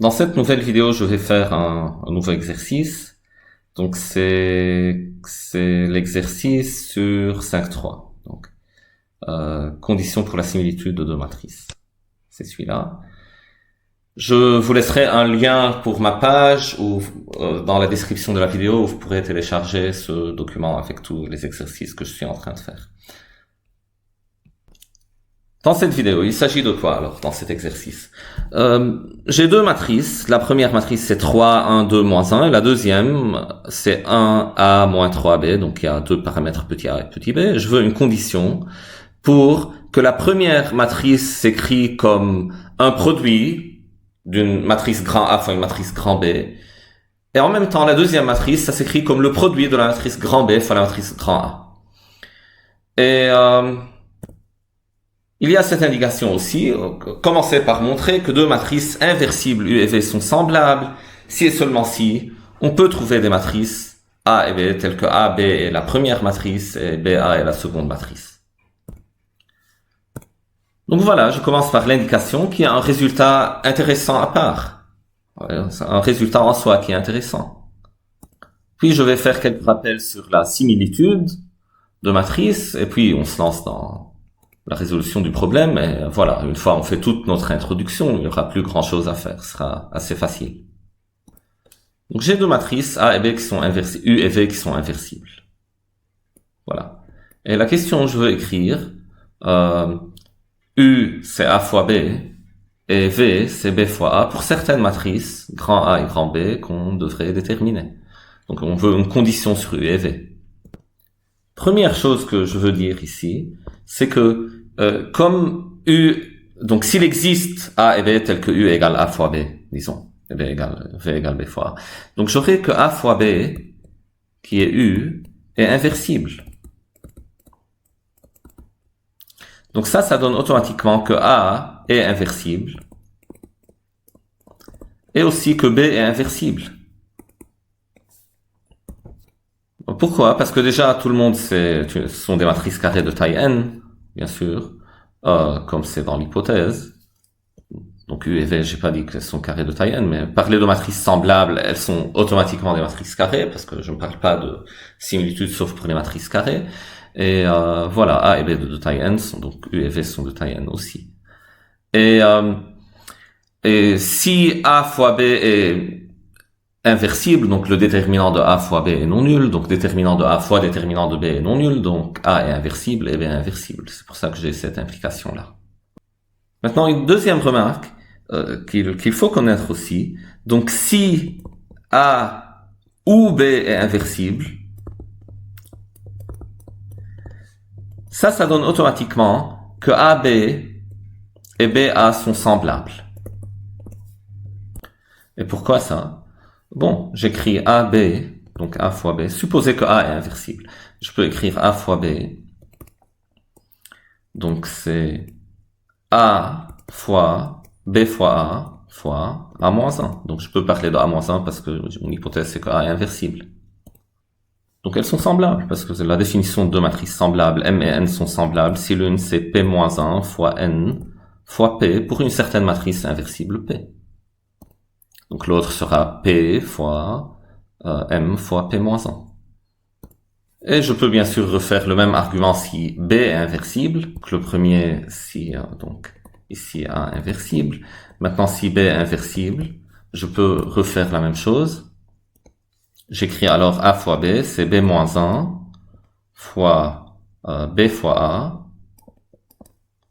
Dans cette nouvelle vidéo, je vais faire un nouveau exercice. Donc c'est l'exercice sur 5.3. Donc conditions pour la similitude de deux matrices. C'est celui-là. Je vous laisserai un lien pour ma page ou dans la description de la vidéo où vous pourrez télécharger ce document avec tous les exercices que je suis en train de faire. Dans cette vidéo, il s'agit de quoi alors dans cet exercice? J'ai deux matrices. La première matrice c'est 3, 1, 2, moins 1. Et la deuxième c'est 1A moins 3B. Donc il y a deux paramètres petit a et petit b. Je veux une condition pour que la première matrice s'écrit comme un produit d'une matrice grand A fois une matrice grand B. Et en même temps, la deuxième matrice, ça s'écrit comme le produit de la matrice grand B fois la matrice grand A. Et il y a cette indication aussi, commencer par montrer que deux matrices inversibles U et V sont semblables, si et seulement si on peut trouver des matrices A et B telles que AB est la première matrice et BA est la seconde matrice. Donc voilà, je commence par l'indication qui a un résultat intéressant à part. Un résultat en soi qui est intéressant. Puis je vais faire quelques rappels sur la similitude de matrices et puis on se lance dans la résolution du problème. Et voilà, une fois on fait toute notre introduction, il n'y aura plus grand chose à faire, ce sera assez facile. Donc j'ai deux matrices A et B qui sont inversibles, U et V qui sont inversibles. Voilà. Et la question je veux écrire, U c'est A fois B et V c'est B fois A pour certaines matrices, grand A et grand B, qu'on devrait déterminer. Donc on veut une condition sur U et V. Première chose que je veux dire ici, c'est que comme U, donc s'il existe A et B tel que U égale A fois B, disons, et B égale V égale B fois A, donc j'aurai que A fois B, qui est U, est inversible. Donc ça donne automatiquement que A est inversible, et aussi que B est inversible. Pourquoi? Parce que déjà, tout le monde sait, ce sont des matrices carrées de taille n, bien sûr, comme c'est dans l'hypothèse. Donc U et V, j'ai pas dit qu'elles sont carrées de taille n, mais parler de matrices semblables, elles sont automatiquement des matrices carrées, parce que je ne parle pas de similitude sauf pour les matrices carrées. Et voilà, A et B de taille n, donc U et V sont de taille n aussi. Et si A fois B est inversible, donc le déterminant de A fois B est non nul, donc déterminant de A fois déterminant de B est non nul, donc A est inversible et B est inversible. C'est pour ça que j'ai cette implication-là. Maintenant, une deuxième remarque qu'il faut connaître aussi. Donc si A ou B est inversible, ça donne automatiquement que AB et BA sont semblables. Et pourquoi ça? Bon, j'écris AB, donc A fois B. Supposez que A est inversible. Je peux écrire A fois B. Donc c'est A fois B fois A fois A moins 1. Donc je peux parler de A moins 1 parce que mon hypothèse c'est que A est inversible. Donc elles sont semblables parce que c'est la définition de deux matrices semblables. M et N sont semblables si l'une c'est P moins 1 fois N fois P pour une certaine matrice inversible P. Donc l'autre sera P fois M fois P moins 1. Et je peux bien sûr refaire le même argument si B est inversible. Donc le premier, si donc ici A inversible. Maintenant si B est inversible, je peux refaire la même chose. J'écris alors A fois B, c'est B moins 1 fois B fois A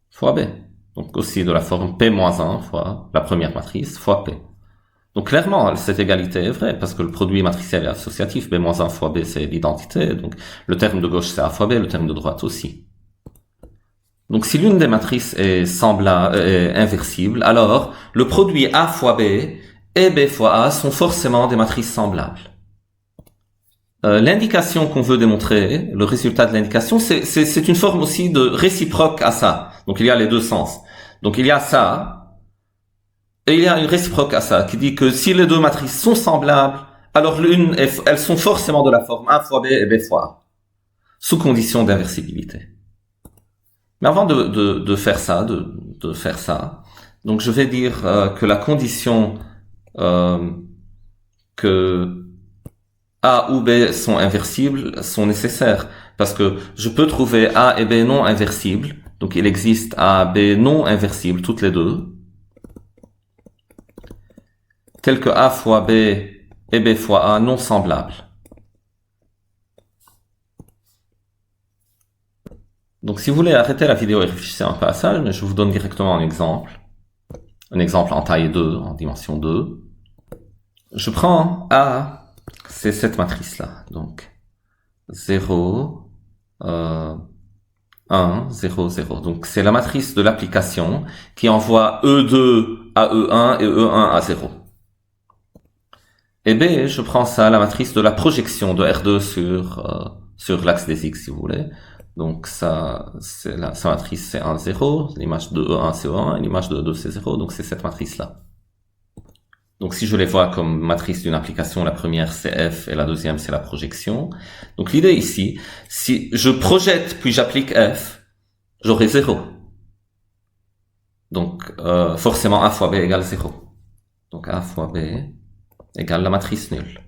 fois B. Donc aussi de la forme P moins 1 fois la première matrice fois P. Donc clairement, cette égalité est vraie, parce que le produit matriciel est associatif, B moins 1 fois B c'est l'identité, donc le terme de gauche c'est A fois B, le terme de droite aussi. Donc si l'une des matrices est semblable, est inversible, alors le produit A fois B et B fois A sont forcément des matrices semblables. L'indication qu'on veut démontrer, le résultat de l'indication, c'est une forme aussi de réciproque à ça. Donc il y a les deux sens. Donc il y a ça, et il y a une réciproque à ça, qui dit que si les deux matrices sont semblables, alors elles sont forcément de la forme A fois B et B fois A, sous condition d'inversibilité. Mais avant de faire ça, donc je vais dire que la condition que A ou B sont inversibles sont nécessaires. Parce que je peux trouver A et B non inversibles. Donc il existe A, B non inversibles, toutes les deux. Tels que A fois B et B fois A non semblables. Donc si vous voulez arrêter la vidéo et réfléchissez un peu à ça, je vous donne directement un exemple. Un exemple en taille 2, en dimension 2. Je prends A, c'est cette matrice-là. Donc 0, 1, 0, 0. Donc c'est la matrice de l'application qui envoie E2 à E1 et E1 à 0. Et B, je prends ça, la matrice de la projection de R2 sur l'axe des X, si vous voulez. Donc ça, sa matrice c'est 1, 0, l'image de E1 c'est E1, et l'image de E2 c'est 0, donc c'est cette matrice-là. Donc si je les vois comme matrice d'une application, la première c'est F et la deuxième c'est la projection. Donc l'idée ici, si je projette puis j'applique F, j'aurai 0. Donc forcément A fois B égale 0. Donc A fois B égale la matrice nulle.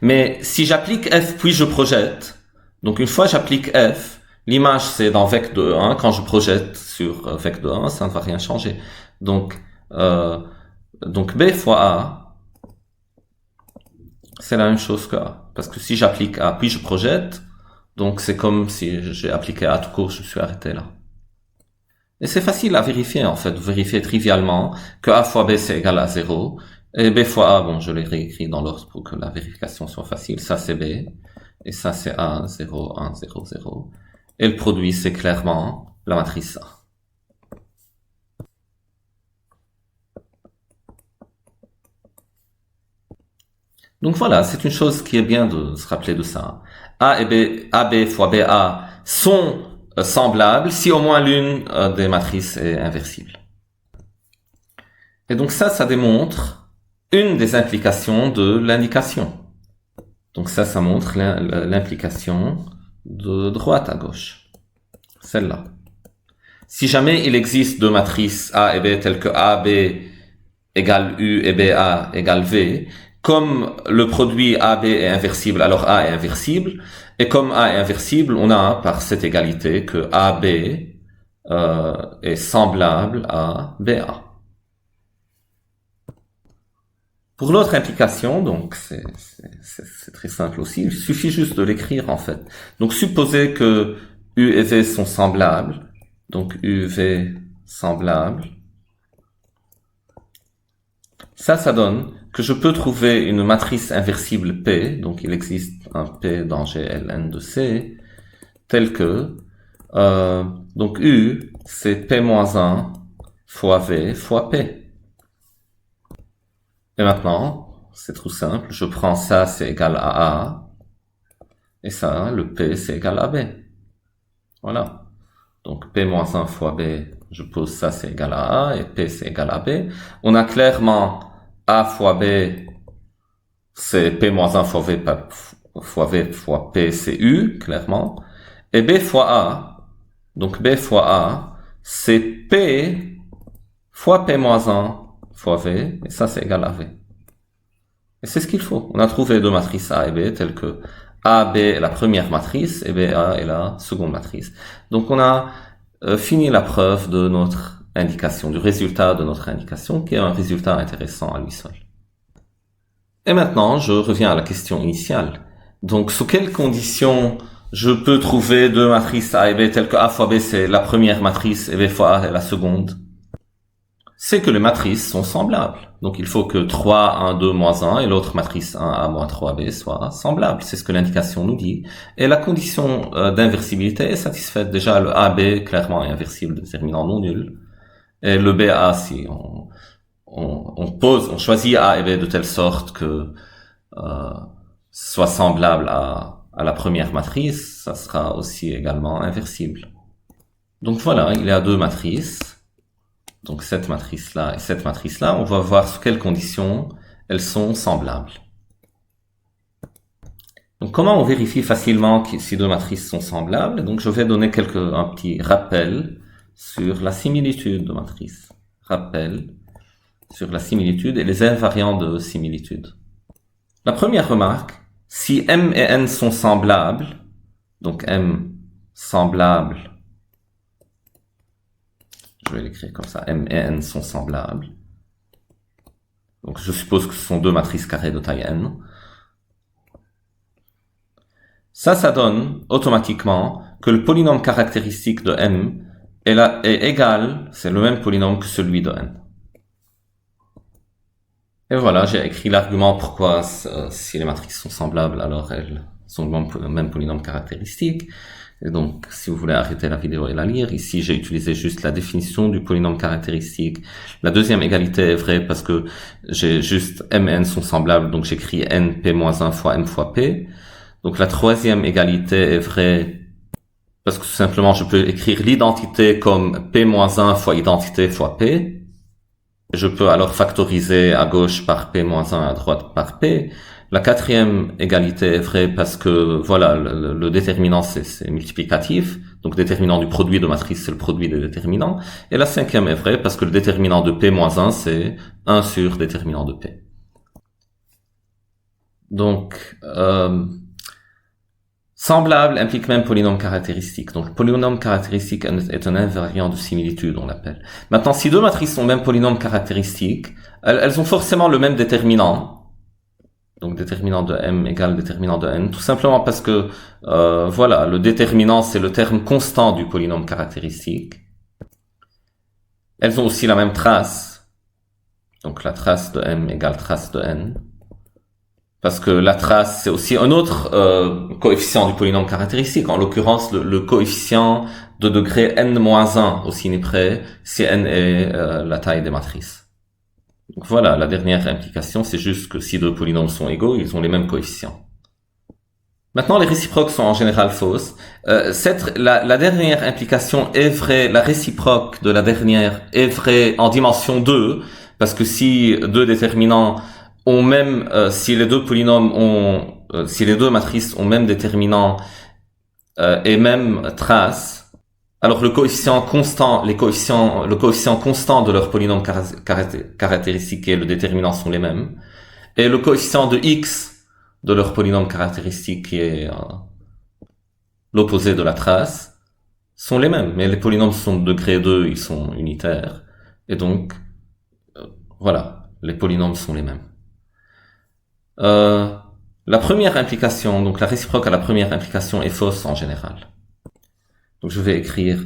Mais si j'applique F puis je projette, donc une fois j'applique F, l'image c'est dans vec de 1, quand je projette sur vec de 1, ça ne va rien changer. Donc B fois A, c'est la même chose que A. Parce que si j'applique A puis je projette, donc c'est comme si j'ai appliqué A tout court, je suis arrêté là. Et c'est facile à vérifier en fait, vérifier trivialement que A fois B c'est égal à 0. Et B fois A, bon, je l'ai réécrit dans l'ordre pour que la vérification soit facile. Ça, c'est B. Et ça, c'est A, 0, 1, 0, 0. Et le produit, c'est clairement la matrice A. Donc voilà, c'est une chose qui est bien de se rappeler de ça. A et B, AB fois BA sont semblables si au moins l'une des matrices est inversible. Et donc ça démontre une des implications de l'indication. Donc ça montre l'implication de droite à gauche. Celle-là. Si jamais il existe deux matrices A et B telles que AB égale U et BA égale V, comme le produit AB est inversible, alors A est inversible, et comme A est inversible, on a par cette égalité que AB est semblable à BA. Pour l'autre implication, donc c'est très simple aussi, il suffit juste de l'écrire en fait. Donc supposez que U et V sont semblables, donc U, V semblables. Ça donne que je peux trouver une matrice inversible P, donc il existe un P dans GLN de C, tel que, donc U, c'est P-1 fois V fois P. Et maintenant, c'est tout simple, je prends ça, c'est égal à A, et ça, le P, c'est égal à B. Voilà. Donc P-1 fois B, je pose ça, c'est égal à A, et P, c'est égal à B. On a clairement A fois B, c'est P-1 fois V fois P, c'est U, clairement. Et B fois A, donc B fois A, c'est P fois P-1 fois V, et ça, c'est égal à V. Et c'est ce qu'il faut. On a trouvé deux matrices A et B telles que AB est la première matrice et BA est la seconde matrice. Donc on a fini la preuve de notre indication, du résultat de notre indication, qui est un résultat intéressant à lui seul. Et maintenant, je reviens à la question initiale. Donc sous quelles conditions je peux trouver deux matrices A et B telles que A fois B c'est la première matrice et B fois A est la seconde? C'est que les matrices sont semblables. Donc il faut que 3, 1, 2, moins 1 et l'autre matrice 1A moins 3B soient semblables. C'est ce que l'indication nous dit. Et la condition d'inversibilité est satisfaite. Déjà, le AB clairement est inversible, déterminant non nul. Et le BA, si on choisit A et B de telle sorte que soit semblable à la première matrice, ça sera aussi également inversible. Donc voilà, il y a deux matrices. Donc cette matrice-là et cette matrice-là, on va voir sous quelles conditions elles sont semblables. Donc comment on vérifie facilement si deux matrices sont semblables? Donc je vais donner un petit rappel sur la similitude de matrices. Rappel sur la similitude et les invariants de similitude. La première remarque, si M et N sont semblables, donc M semblable, je vais l'écrire comme ça, M et N sont semblables. Donc je suppose que ce sont deux matrices carrées de taille N. Ça donne automatiquement que le polynôme caractéristique de M est égal, c'est le même polynôme que celui de N. Et voilà, j'ai écrit l'argument pourquoi si les matrices sont semblables, alors elles sont le même polynôme caractéristique. Et donc, si vous voulez arrêter la vidéo et la lire, ici j'ai utilisé juste la définition du polynôme caractéristique. La deuxième égalité est vraie parce que j'ai juste M et N sont semblables, donc j'écris N P-1 fois M fois P. Donc la troisième égalité est vraie parce que tout simplement je peux écrire l'identité comme P-1 fois identité fois P. Je peux alors factoriser à gauche par P-1, à droite par P. La quatrième égalité est vraie parce que, voilà, le déterminant c'est multiplicatif. Donc, déterminant du produit de matrice, c'est le produit des déterminants. Et la cinquième est vraie parce que le déterminant de P-1, c'est 1 sur déterminant de P. Donc, semblable implique même polynôme caractéristique. Donc, le polynôme caractéristique est un invariant de similitude, on l'appelle. Maintenant, si deux matrices ont même polynôme caractéristique, elles ont forcément le même déterminant. Donc, déterminant de M égale déterminant de N. Tout simplement parce que, voilà, le déterminant, c'est le terme constant du polynôme caractéristique. Elles ont aussi la même trace. Donc, la trace de M égale trace de N. Parce que la trace, c'est aussi un autre coefficient du polynôme caractéristique. En l'occurrence, le coefficient de degré n-1 au signe près, si n est la taille des matrices. Donc voilà, la dernière implication, c'est juste que si deux polynômes sont égaux, ils ont les mêmes coefficients. Maintenant, les réciproques sont en général fausses. La dernière implication est vraie, la réciproque de la dernière est vraie en dimension 2, parce que si deux déterminants ont même, si les deux polynômes si les deux matrices ont même déterminant et même trace, alors le coefficient constant de leur polynôme caractéristique et le déterminant sont les mêmes, et le coefficient de x de leur polynôme caractéristique qui est l'opposé de la trace sont les mêmes, mais les polynômes sont de degré 2, ils sont unitaires, et donc voilà, les polynômes sont les mêmes. La première implication, donc la réciproque à la première implication est fausse en général. Donc je vais écrire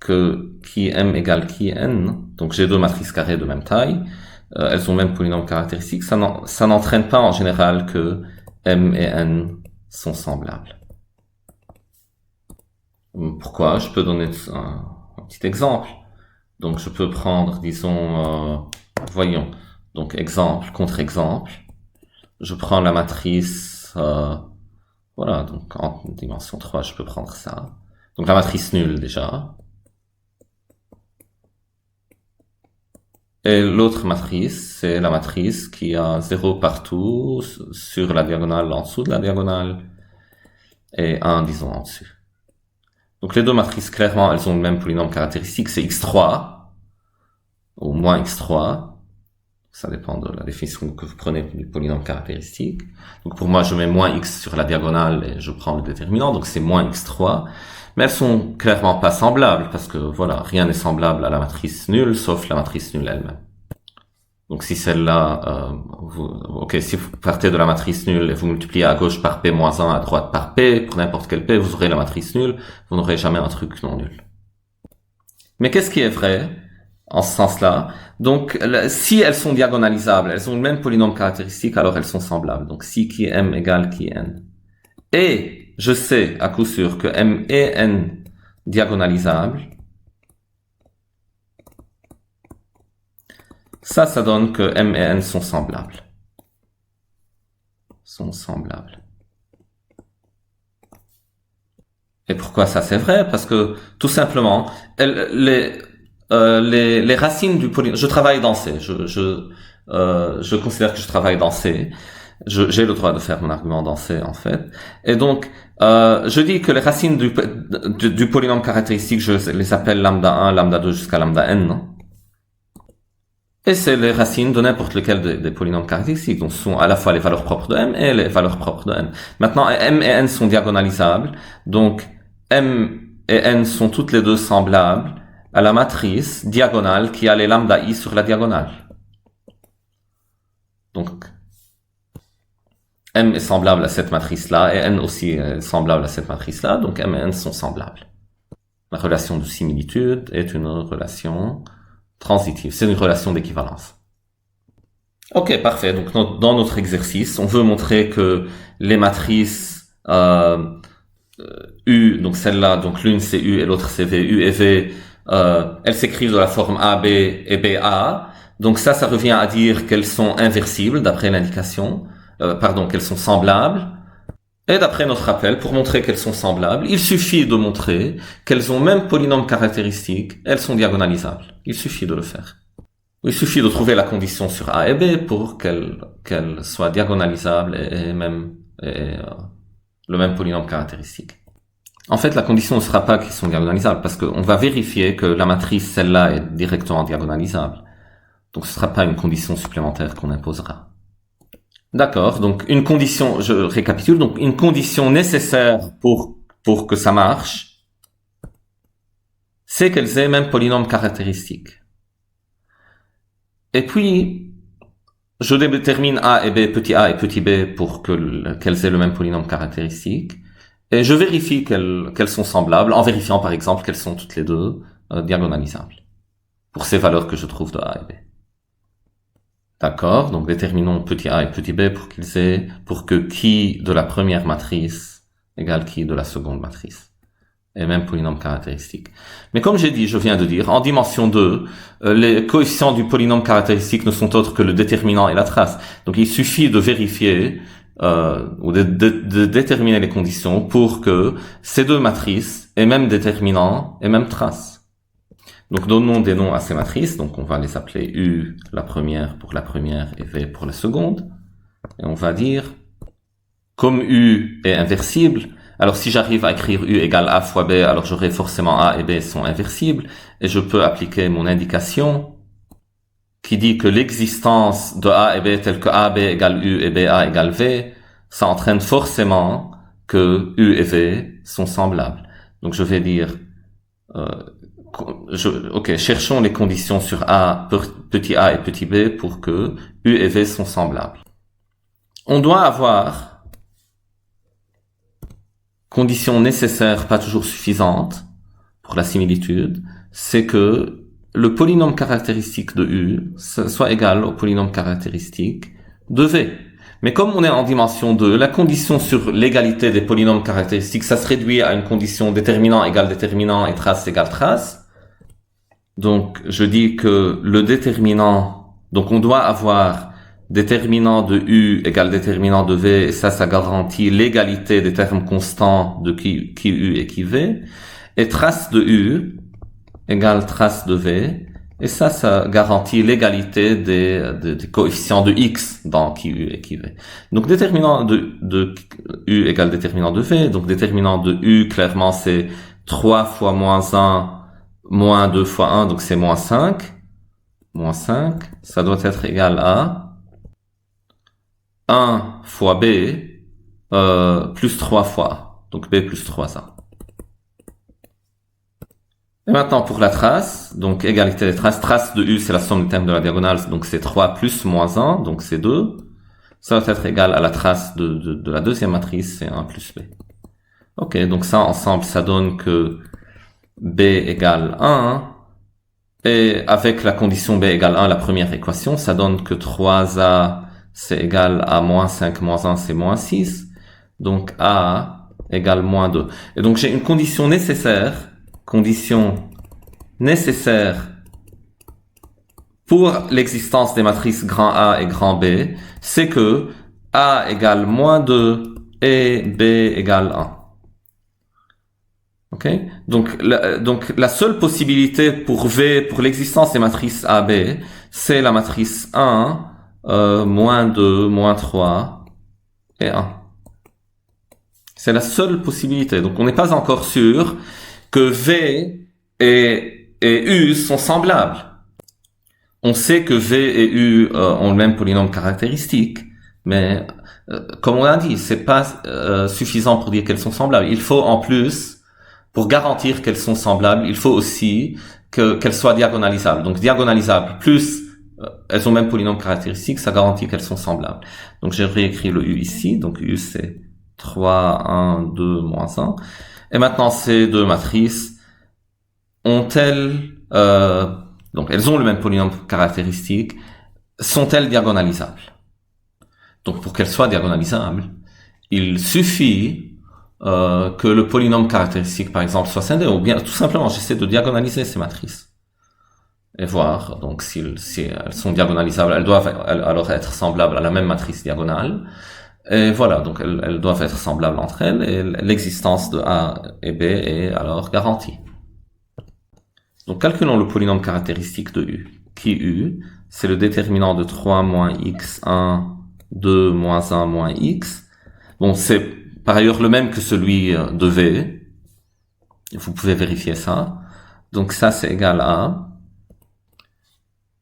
que qui M égale qui N, donc j'ai deux matrices carrées de même taille, elles ont le même polynôme caractéristique, ça n'entraîne pas en général que M et N sont semblables. Pourquoi? Je peux donner un petit exemple. Donc je peux prendre, disons, voyons, donc exemple, contre-exemple. Je prends la matrice, voilà, donc en dimension 3, je peux prendre ça. Donc la matrice nulle déjà. Et l'autre matrice, c'est la matrice qui a 0 partout, sur la diagonale, en dessous de la diagonale, et 1, disons, en dessus. Donc les deux matrices, clairement, elles ont le même polynôme caractéristique, c'est x3, ou moins x3. Ça dépend de la définition que vous prenez du polynôme caractéristique. Donc pour moi, je mets moins x sur la diagonale et je prends le déterminant, donc c'est moins x3. Mais elles sont clairement pas semblables, parce que voilà, rien n'est semblable à la matrice nulle, sauf la matrice nulle elle-même. Donc si celle-là, si vous partez de la matrice nulle et vous multipliez à gauche par p-1, à droite par p, pour n'importe quel p, vous aurez la matrice nulle, vous n'aurez jamais un truc non nul. Mais qu'est-ce qui est vrai en ce sens-là? Donc, si elles sont diagonalisables, elles ont le même polynôme caractéristique, alors elles sont semblables. Donc, si qui M égale qui N. Et je sais à coup sûr que M et N diagonalisables, ça donne que M et N sont semblables. Et pourquoi ça c'est vrai? Parce que, tout simplement, les racines du polynôme, je travaille dans C, je considère que je travaille dans C, j'ai le droit de faire mon argument dans C en fait, et donc je dis que les racines du polynôme caractéristique, je les appelle lambda 1, lambda 2 jusqu'à lambda n, Et c'est les racines de n'importe lequel des polynômes caractéristiques. Donc, ce sont à la fois les valeurs propres de M et les valeurs propres de N. Maintenant, M et N sont diagonalisables. Donc, M et N sont toutes les deux semblables à la matrice diagonale qui a les lambda I sur la diagonale. Donc, M est semblable à cette matrice-là et N aussi est semblable à cette matrice-là. Donc, M et N sont semblables. La relation de similitude est une relation transitive. C'est une relation d'équivalence. Ok, parfait. Donc, dans notre exercice, on veut montrer que les matrices U, donc celle-là, donc l'une c'est U et l'autre c'est V, U et V, elles s'écrivent de la forme AB et BA. Donc ça revient à dire qu'elles sont inversibles d'après l'indication, qu'elles sont semblables. Et d'après notre rappel, pour montrer qu'elles sont semblables, il suffit de montrer qu'elles ont même polynôme caractéristique, elles sont diagonalisables. Il suffit de le faire. Il suffit de trouver la condition sur A et B pour qu'elles soient diagonalisables et le même polynôme caractéristique. En fait, la condition ne sera pas qu'ils sont diagonalisables parce qu'on va vérifier que la matrice, celle-là, est directement diagonalisable. Donc ce ne sera pas une condition supplémentaire qu'on imposera. D'accord, donc une condition, je récapitule, donc une condition nécessaire pour que ça marche, c'est qu'elles aient même polynôme caractéristique. Et puis, je détermine A et B, petit a et petit b pour qu'elles aient le même polynôme caractéristique. Et je vérifie qu'elles sont semblables en vérifiant par exemple qu'elles sont toutes les deux diagonalisables pour ces valeurs que je trouve de A et B. D'accord, donc déterminons petit a et petit b pour que qui de la première matrice égale qui de la seconde matrice. Et même polynôme caractéristique. Mais comme je viens de dire, en dimension 2, les coefficients du polynôme caractéristique ne sont autres que le déterminant et la trace. Donc il suffit de vérifier ou de déterminer les conditions pour que ces deux matrices aient même déterminant et même trace. Donc donnons des noms à ces matrices, donc on va les appeler U la première pour la première et V pour la seconde. Et on va dire, comme U est inversible, alors si j'arrive à écrire U égale A fois B, alors j'aurai forcément A et B sont inversibles, et je peux appliquer mon indication qui dit que l'existence de A et B telle que AB égale U et BA égale V, ça entraîne forcément que U et V sont semblables. Donc je vais dire, cherchons les conditions sur A, petit a et petit b pour que U et V sont semblables. On doit avoir condition nécessaire, pas toujours suffisante, pour la similitude, c'est que le polynôme caractéristique de U soit égal au polynôme caractéristique de V. Mais comme on est en dimension 2, la condition sur l'égalité des polynômes caractéristiques, ça se réduit à une condition déterminant égale déterminant et trace égale trace. Donc, je dis que le déterminant, donc on doit avoir déterminant de U égale déterminant de V, et ça garantit l'égalité des termes constants de qui U et qui V, et trace de U égale trace de V, et ça garantit l'égalité des coefficients de X dans qui U et qui V. Donc, déterminant de U égale déterminant de V, donc déterminant de U, clairement, c'est 3 fois moins 1 moins 2 fois 1, donc c'est moins 5. Moins 5, ça doit être égal à 1 fois B plus 3 fois A. Donc B plus 3A. Et maintenant pour la trace, donc égalité des traces. Trace de U, c'est la somme des termes de la diagonale, donc c'est 3 plus moins 1, donc c'est 2. Ça doit être égal à la trace de la deuxième matrice, c'est 1 plus B. Ok, donc ça ensemble, ça donne que B égale 1, et avec la condition B égale 1, la première équation, ça donne que 3A, c'est égal à moins 5 moins 1, c'est moins 6, donc A égale moins 2. Et donc j'ai une condition nécessaire pour l'existence des matrices grand A et grand B, c'est que A égale moins 2 et B égale 1. Okay. Donc la seule possibilité pour l'existence des matrices A, B, c'est la matrice 1, moins 2, moins 3 et 1. C'est la seule possibilité. Donc on n'est pas encore sûr que V et U sont semblables. on sait que V et U ont le même polynôme caractéristique, mais comme on l'a dit, c'est pas suffisant pour dire qu'elles sont semblables. Il faut en plus, pour garantir qu'elles sont semblables, il faut aussi qu'elles soient diagonalisables. Donc diagonalisables plus elles ont le même polynôme caractéristique, ça garantit qu'elles sont semblables. Donc j'ai réécrit le U ici, donc U c'est 3, 1, 2, moins 1. Et maintenant ces deux matrices ont-elles, donc elles ont le même polynôme caractéristique, sont-elles diagonalisables? Donc pour qu'elles soient diagonalisables, il suffit que le polynôme caractéristique par exemple soit scindé, ou bien tout simplement j'essaie de diagonaliser ces matrices. Et voir, donc si elles sont diagonalisables, elles doivent alors être semblables à la même matrice diagonale. Et voilà, donc elles doivent être semblables entre elles, et l'existence de A et B est alors garantie. Donc calculons le polynôme caractéristique de U. Qui U, c'est le déterminant de 3 moins x1, 2 moins 1 moins x. Bon, c'est par ailleurs le même que celui de V. Vous pouvez vérifier ça. Donc ça, c'est égal à...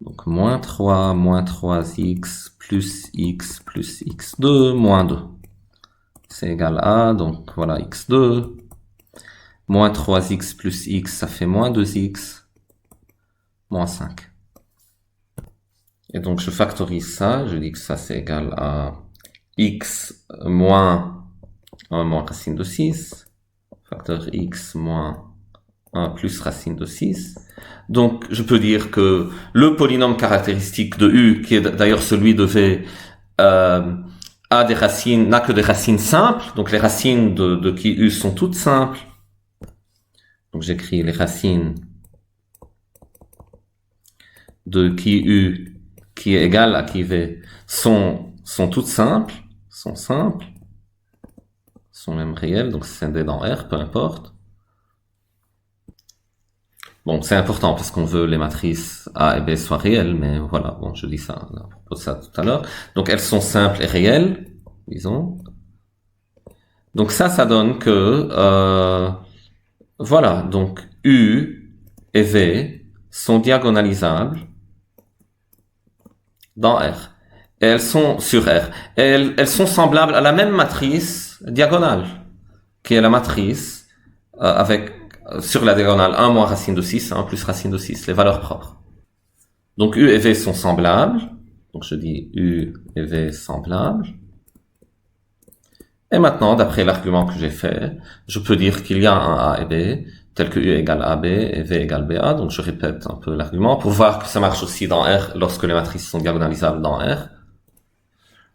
Donc, moins 3x plus x2 moins 2. C'est égal à, donc voilà, x2. Moins 3x plus x, ça fait moins 2x. Moins 5. Et donc, je factorise ça. Je dis que ça, c'est égal à x moins 1 moins racine de 6. Facteur x moins 1 plus racine de 6. Donc, je peux dire que le polynôme caractéristique de U, qui est d'ailleurs celui de V, n'a que des racines simples. Donc, les racines de qui U sont toutes simples. Donc, j'écris les racines de qui U, qui est égal à qui V, sont toutes simples, sont même réelles. Donc, c'est scindé dans R, peu importe. Bon, c'est important parce qu'on veut les matrices A et B soient réelles, mais voilà, bon, je dis ça à propos de ça tout à l'heure. Donc, elles sont simples et réelles, disons. Donc, ça donne que, voilà, donc U et V sont diagonalisables dans R. Et elles sont sur R. Et elles sont semblables à la même matrice diagonale, qui est la matrice avec sur la diagonale 1 moins racine de 6, 1 plus racine de 6, les valeurs propres. Donc U et V sont semblables. Donc je dis U et V semblables. Et maintenant, d'après l'argument que j'ai fait, je peux dire qu'il y a un A et B, tel que U égale AB et V égale BA. Donc je répète un peu l'argument pour voir que ça marche aussi dans R lorsque les matrices sont diagonalisables dans R.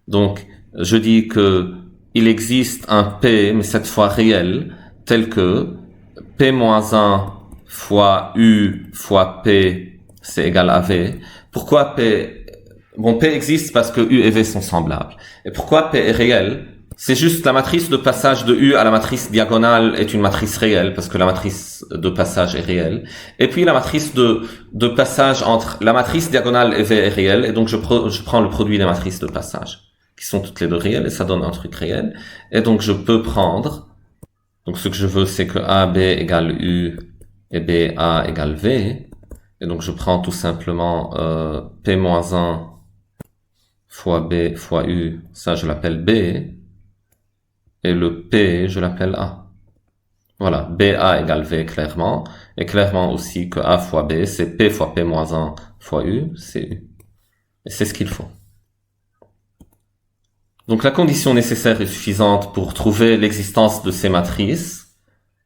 Donc je dis que il existe un P, mais cette fois réel, tel que P-1 fois U fois P, c'est égal à V. Pourquoi P? Bon, P existe parce que U et V sont semblables. Et pourquoi P est réel? C'est juste la matrice de passage de U à la matrice diagonale est une matrice réelle, parce que la matrice de passage est réelle. Et puis la matrice de passage entre la matrice diagonale et V est réelle, et donc je prends le produit des matrices de passage, qui sont toutes les deux réelles, et ça donne un truc réel. Et donc je peux prendre... Donc, ce que je veux, c'est que AB égale U et BA égale V. Et donc, je prends tout simplement P-1 fois B fois U. Ça, je l'appelle B. Et le P, je l'appelle A. Voilà, BA égale V clairement. Et clairement aussi que A fois B, c'est P fois P-1 fois U, c'est U. Et c'est ce qu'il faut. Donc la condition nécessaire et suffisante pour trouver l'existence de ces matrices,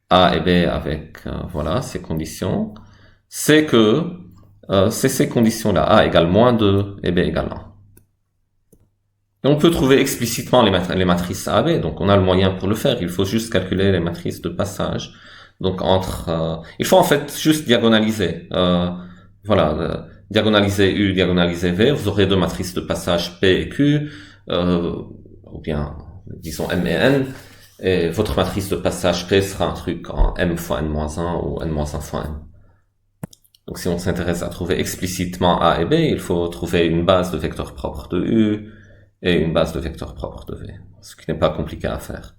A et B avec voilà ces conditions, c'est que c'est ces conditions-là, A égale moins 2 et B égale 1. Et on peut trouver explicitement les matrices A et B, donc on a le moyen pour le faire, il faut juste calculer les matrices de passage. Donc il faut en fait juste diagonaliser, diagonaliser U, diagonaliser V, vous aurez deux matrices de passage P et Q, ou bien disons M et N, et votre matrice de passage P sera un truc en M fois N-1 ou N-1 fois M. Donc si on s'intéresse à trouver explicitement A et B, il faut trouver une base de vecteurs propres de U et une base de vecteurs propres de V, ce qui n'est pas compliqué à faire.